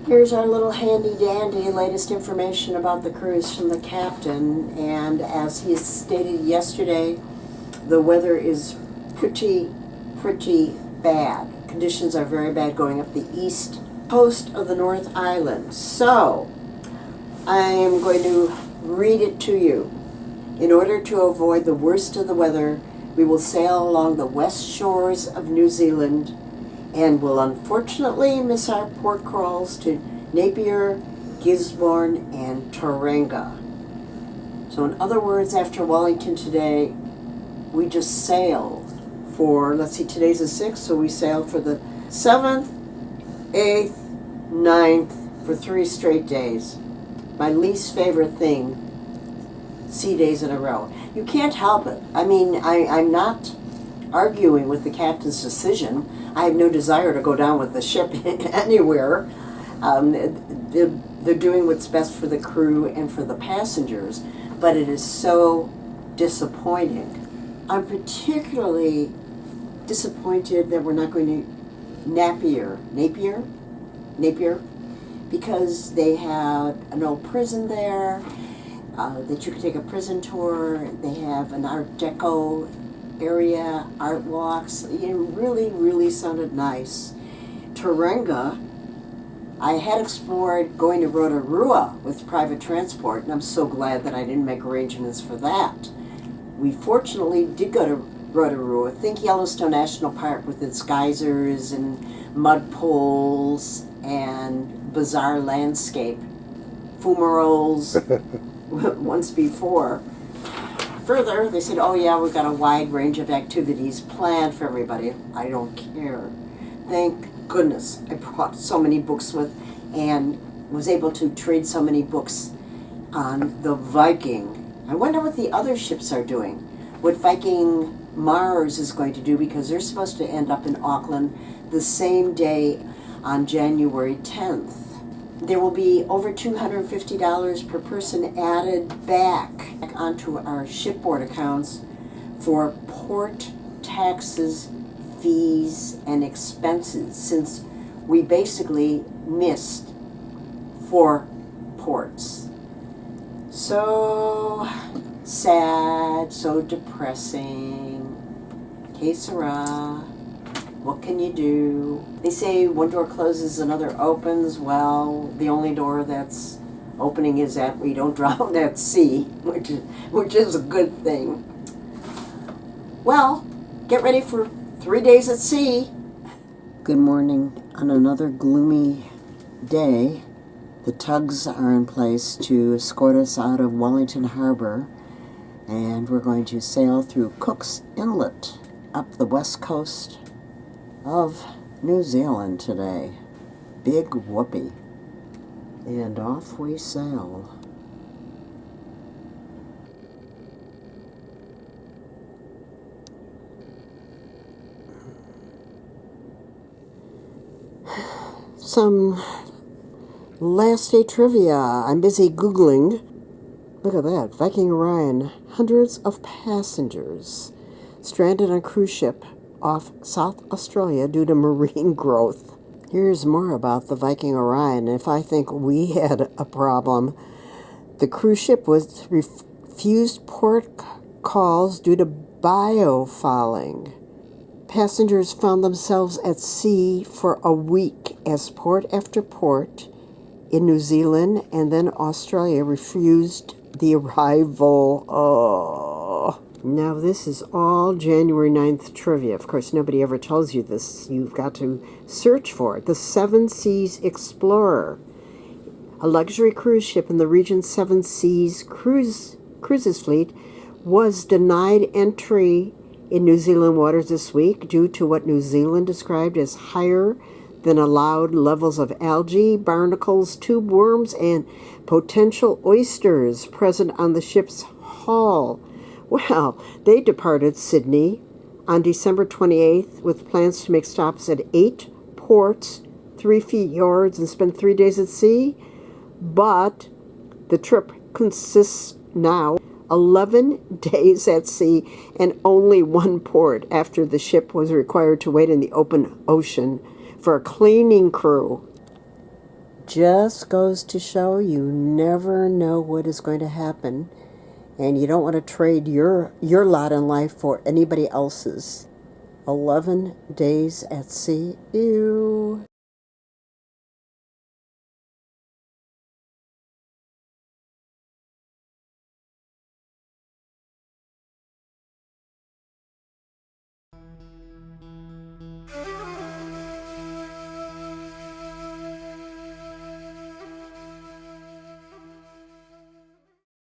Here's our little handy-dandy latest information about the cruise from the captain, and as he stated yesterday, the weather is pretty bad. Conditions are very bad going up the east coast of the North Island. So, I am going to read it to you. In order to avoid the worst of the weather, we will sail along the west shores of New Zealand and will unfortunately miss our port calls to Napier, Gisborne, and Tauranga. So in other words, after Wellington today, we just sailed for, let's see, today's the 6th, so we sailed for the 7th, 8th, 9th, for 3 straight days. My least favorite thing, sea days in a row. You can't help it. I mean, I'm not arguing with the captain's decision. I have no desire to go down with the ship anywhere. They're doing what's best for the crew and for the passengers, but it is so disappointing. I'm particularly disappointed that we're not going to Napier, because they had an old prison there, that you could take a prison tour. They have an Art Deco area, art walks. It really sounded nice. Tauranga, I had explored going to Rotorua with private transport, and I'm so glad that I didn't make arrangements for that. We fortunately did go to Rotorua. Think Yellowstone National Park with its geysers and mud pools and bizarre landscape. Fumaroles once before. Further, they said, oh yeah, we've got a wide range of activities planned for everybody. I don't care. Thank goodness I brought so many books with and was able to trade so many books on the Viking. I wonder what the other ships are doing, what Viking Mars is going to do, because they're supposed to end up in Auckland the same day on January 10th. There will be over $250 per person added back onto our shipboard accounts for port taxes, fees, and expenses, since we basically missed 4 ports. So sad, so depressing. Que sera? What can you do? They say one door closes, another opens. Well, the only door that's opening is that we don't drown at sea, which is a good thing. Well, get ready for 3 days at sea. Good morning. On another gloomy day, the tugs are in place to escort us out of Wellington Harbor, and we're going to sail through Cook's Inlet up the west coast of New Zealand today. Big whoopee. And off we sail. Some last day trivia. I'm busy Googling. Look at that. Viking Orion. Hundreds of passengers stranded on cruise ship off South Australia due to marine growth. Here's more about the Viking Orion. If I think we had a problem, the cruise ship was refused port calls due to biofouling. Passengers found themselves at sea for a week as port after port in New Zealand and then Australia refused the arrival. Now this is all January 9th trivia. Of course, nobody ever tells you this. You've got to search for it. The Seven Seas Explorer, a luxury cruise ship in the region's Seven Seas cruises fleet, was denied entry in New Zealand waters this week due to what New Zealand described as higher than allowed levels of algae, barnacles, tube worms, and potential oysters present on the ship's hull. Well, they departed Sydney on December 28th with plans to make stops at 8 ports, 3 fjords, and spend 3 days at sea. But the trip consists now 11 days at sea and only 1 port after the ship was required to wait in the open ocean for a cleaning crew. just goes to show you never know what is going to happen, and you don't want to trade your lot in life for anybody else's. 11 days at sea. Ew.